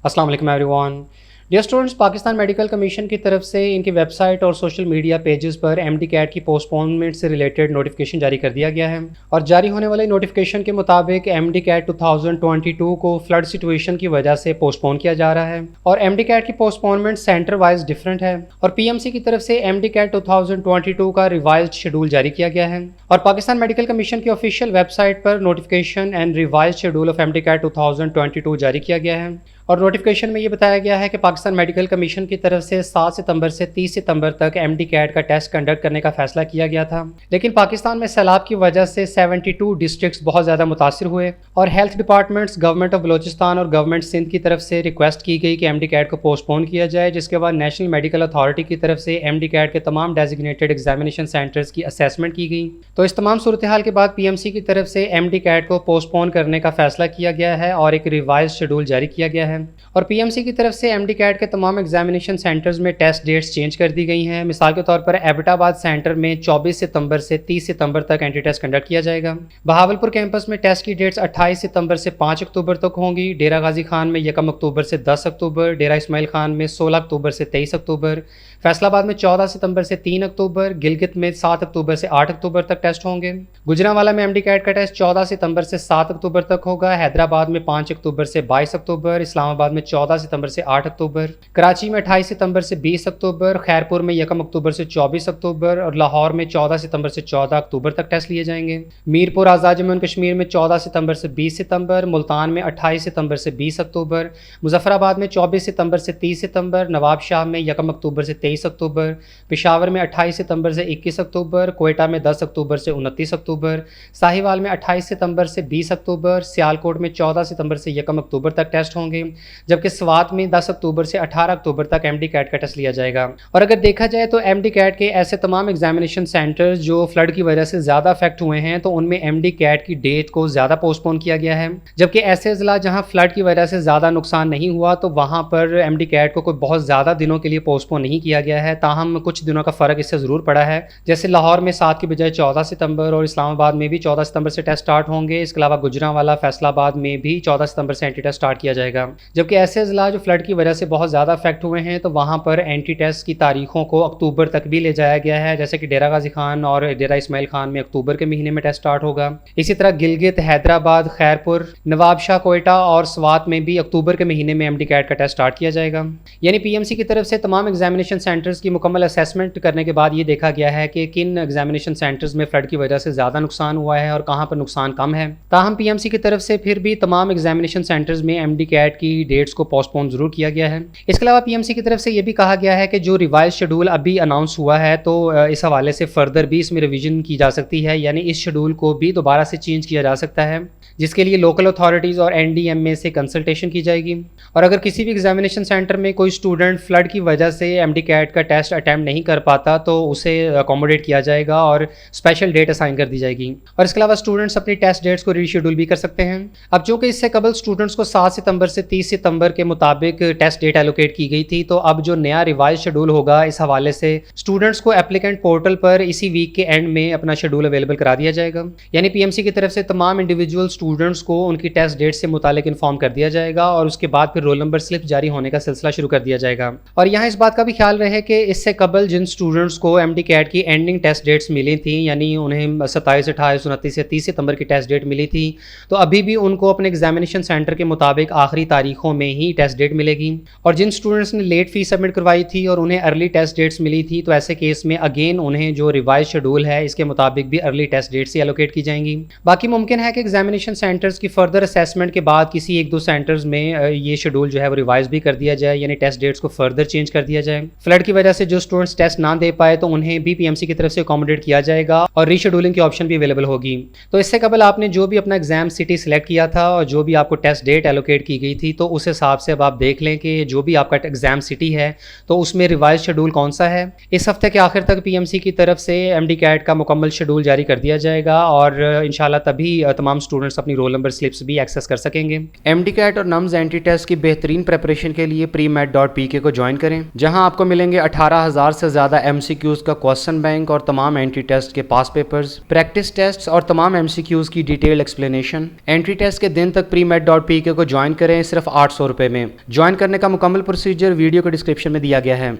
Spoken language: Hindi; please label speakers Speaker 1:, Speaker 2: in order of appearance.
Speaker 1: अस्सलाम वालेकुम everyone. Dear students, Pakistan Medical Commission की तरफ से इनकी वेबसाइट और सोशल मीडिया पेजेस पर एमडी कैट की पोस्टपोनमेंट से रिलेटेड नोटिफिकेशन जारी कर दिया गया है और जारी होने वाले नोटिफिकेशन के मुताबिक एमडी कैट 2022 को फ्लड सिचुएशन की वजह से पोस्टपोन किया जा रहा है और एमडी कैट की पोस्टपोनमेंट सेंटर वाइज डिफरेंट है और पीएमसी की तरफ से एमडी कैट 2022 का रिवाइज्ड शेड्यूल जारी किया गया है और पाकिस्तान मेडिकल कमीशन की ऑफिशियल वेबसाइट पर notification and revised schedule of MD CAT 2022 जारी किया गया है और नोटिफिकेशन में ये बताया गया है कि पाकिस्तान मेडिकल कमीशन की तरफ से 7 सितंबर से 30 सितंबर तक एमडी कैट का टेस्ट कंडक्ट करने का फैसला किया गया था, लेकिन पाकिस्तान में सैलाब की वजह से 72 डिस्ट्रिक्ट्स बहुत ज़्यादा मुतासिर हुए और health departments, government of Balochistan और गवर्नमेंट सिंध की तरफ से रिक्वेस्ट की गई कि एमडी कैट को पोस्टपोन किया जाए, जिसके बाद नेशनल मेडिकल अथॉरिटी की तरफ से एमडी कैट के तमाम डेजिग्नेटेड एग्जामिनेशन सेंटर्स की असेसमेंट की गई। तो इस तमाम सूरत हाल के बाद पीएमसी की तरफ से एमडी कैट को पोस्टपोन करने का फैसला किया गया है और एक रिवाइज शेड्यूल जारी किया गया है और पीएमसी की तरफ से एमडी कैट के तमाम एग्जामिनेशन सेंटर्स में टेस्ट डेट्स चेंज कर दी गई हैं। मिसाल के तौर पर एबटाबाद सेंटर में 24 सितंबर से 30 सितंबर तक एंटी टेस्ट कंडक्ट किया जाएगा। बहावलपुर कैंपस में टेस्ट की डेट्स 28 सितंबर से 5 अक्टूबर तक होंगी। डेरा गाजी खान में 1 अक्टूबर से 10 अक्टूबर, डेरा इस्माइल खान में 16 अक्टूबर से 23 अक्टूबर, फैसलाबाद में 14 सितंबर से 3 अक्टूबर, गिलगित में 7 अक्टूबर से 8 अक्टूबर तक टेस्ट होंगे। गुजरांवाला में एमडी कैट का टेस्ट 14 सितंबर से 7 अक्टूबर तक होगा। हैदराबाद में 5 अक्टूबर से 22 अक्टूबर, इस्लामाबाद में 14 सितंबर से 8 अक्टूबर, कराची में 28 सितंबर से 20 अक्टूबर, खैरपुर में 1 अक्टूबर से 24 अक्टूबर और लाहौर में 14 सितंबर से 14 अक्टूबर तक टेस्ट लिए जाएंगे। मीरपुर आज़ाद जम्मू एंड कश्मीर में 14 सितंबर से 20 सितंबर, मुल्तान में 28 सितंबर से 20 अक्टूबर, मुजफ्फराबाद में 24 सितंबर से 30 सितंबर, नवाबशाह में 1 अक्टूबर से 23 अक्टूबर, पेशावर में 28 सितंबर से 21 अक्टूबर, कोयटा में 10 अक्टूबर से 29 अक्टूबर, साहिवाल में 28 सितंबर से 20 अक्टूबर, सियालकोट में 14 सितंबर से 1 अक्टूबर तक टेस्ट होंगे, जबकि स्वात में 10 अक्टूबर से 18 अक्टूबर तक एमडी कैट का टेस्ट लिया जाएगा। और अगर देखा जाए तो एमडी कैट के ऐसे तमाम एग्जामिनेशन सेंटर्स जो फ्लड की वजह से ज़्यादा अफेक्ट हुए हैं तो उनमें एमडी कैट की डेट को ज़्यादा पोस्टपोन किया गया है, जबकि ऐसे ज़िला जहां फ्लड की वजह से ज़्यादा नुकसान नहीं हुआ तो वहां पर एमडी कैट को कोई बहुत ज़्यादा दिनों के लिए पोस्टपोन नहीं किया गया है। ताहम कुछ दिनों का फ़र्क इससे ज़रूर पड़ा है, जैसे लाहौर में 7 की बजाय 14 सितंबर और इस्लामाबाद में भी 14 सितंबर से टेस्ट स्टार्ट होंगे। इसके अलावा गुजरांवाला, फैसलाबाद में भी 14 सितंबर से एंटी टेस्ट स्टार्ट किया जाएगा। जबकि ऐसे ज़िला जो फ्लड की वजह से बहुत ज़्यादा अफेक्ट हुए हैं तो वहाँ पर एंटी टेस्ट की तारीखों को अक्टूबर तक भी ले जाया गया है, जैसे कि डेरा गाजी खान और डेरा इस्माइल खान में अक्टूबर के महीने में टेस्ट स्टार्ट होगा। इसी तरह गिलगित, हैदराबाद, खैरपुर, नवाबशाह, कोयटा और स्वात में भी अक्टूबर के महीने में एमडी कैट का टेस्ट स्टार्ट किया जाएगा। यानी पीएमसी की तरफ से तमाम एग्जामिनेशन सेंटर्स की मुकम्मल असेसमेंट करने के बाद ये देखा गया है कि किन एग्जामिनेशन सेंटर्स में फ्लड की वजह से ज़्यादा नुकसान हुआ है और कहाँ पर नुकसान कम है। ताहम पीएमसी की तरफ से फिर भी तमाम एग्जामिनेशन सेंटर्स में एमडी कैट की डेट्स को पोस्टपोन जरूर किया गया है। इसके अलावा पीएमसी की तरफ से ये भी कहा गया है कि जो रिवाइज शेड्यूल अभी अनाउंस हुआ है तो इस हवाले से फर्दर भी इसमें रिवीजन की जा सकती है, यानी इस शेड्यूल को भी दोबारा से चेंज किया जा सकता है, जिसके लिए लोकल अथॉरिटीज़ और एनडीएमए से कंसल्टेशन की जाएगी। और अगर किसी भी एग्जामिनेशन सेंटर में कोई स्टूडेंट फ्लड की वजह से एमडी कैट का टेस्ट अटैम्प्ट नहीं कर पाता तो उसे अकोमोडेट किया जाएगा और स्पेशल डेट असाइन कर दी जाएगी। और इसके अलावा स्टूडेंट्स अपनी टेस्ट डेट्स को रीशेड्यूल भी कर सकते हैं। अब चूँकि इससे कबल स्टूडेंट्स को 7 सितंबर से 30 सितंबर के मुताबिक टेस्ट डेट एलोकेट की गई थी, तो अब जो नया रिवाइज शेड्यूल होगा इस हवाले से स्टूडेंट्स को एप्लीकेंट पोर्टल पर इसी वीक के एंड में अपना शेड्यूल अवेलेबल करा दिया जाएगा। यानी पीएमसी की तरफ से तमाम इंडिविजुअल स्टूडेंट्स को उनकी टेस्ट डेट से मुतालिक इन्फॉर्म कर दिया जाएगा और उसके बाद फिर रोल नंबर स्लिप जारी होने का सिलसिला शुरू कर दिया जाएगा। और यहाँ इस बात का भी ख्याल रहे कि इससे कबल जिन स्टूडेंट्स को एमडी कैट की एंडिंग टेस्ट डेट्स मिली थी, यानी उन्हें 27, 28, 29 से 30 सितंबर की टेस्ट डेट मिली थी, तो अभी भी उनको अपने एग्जामिनेशन सेंटर के मुताबिक आखिरी तारीखों में ही टेस्ट डेट मिलेगी। और जिन स्टूडेंट्स ने लेट फीस सबमिट करवाई थी और उन्हें अर्ली टेस्ट डेट्स मिली थी तो ऐसे केस में अगेन उन्हें जो रिवाइज शेड्यूल है इसके मुताबिक भी अर्ली टेस्ट डेट्स ही एलोकेट की जाएंगी। बाकी मुमकिन है कि एग्जामिनेशन सेंटर्स की फर्दर असेसमेंट के बाद किसी 1-2 सेंटर्स में ये शेड्यूल जो है वो रिवाइज भी कर दिया जाए, यानी टेस्ट डेट्स को फर्दर चेंज कर दिया जाए। फ्लड की वजह से जो स्टूडेंट्स टेस्ट ना दे पाए तो उन्हें भी पीएमसी की तरफ से अकोमोडेट किया जाएगा और रीशेड्यूलिंग की ऑप्शन भी अवेलेबल होगी। तो इससे कबल आपने जो भी अपना एग्जाम सिटी सिलेक्ट किया था और जो भी आपको टेस्ट डेट एलोकेट की गई थी तो उस हिसाब से अब आप देख लें कि जो भी आपका एग्जाम सिटी है तो उसमें रिवाइज शेड्यूल कौन सा है। इस हफ्ते के आखिर तक पीएमसी की तरफ से एमडी कैट का मुकम्मल शेड्यूल जारी कर दिया जाएगा और इंशाल्लाह तभी तमाम स्टूडेंट्स अपनी रोल नंबर स्लिप्स भी एक्सेस कर सकेंगे। एमडी कैट और नम्स एंटी टेस्ट की बेहतरीन प्रेपरेशन के लिए premed.pk को ज्वाइन करें, जहां आपको मिलेंगे मिलेंगे 18,000 से ज़्यादा MCQs का क्वेश्चन बैंक और तमाम एंट्री टेस्ट के पास पेपर्स, प्रैक्टिस टेस्ट और तमाम MCQs की डिटेल एक्सप्लेनेशन। एंट्री टेस्ट के दिन तक premed.pk को ज्वाइन करें सिर्फ 800 रुपये में। ज्वाइन करने का मुकम्मल प्रोसीजर वीडियो के डिस्क्रिप्शन में दिया गया है।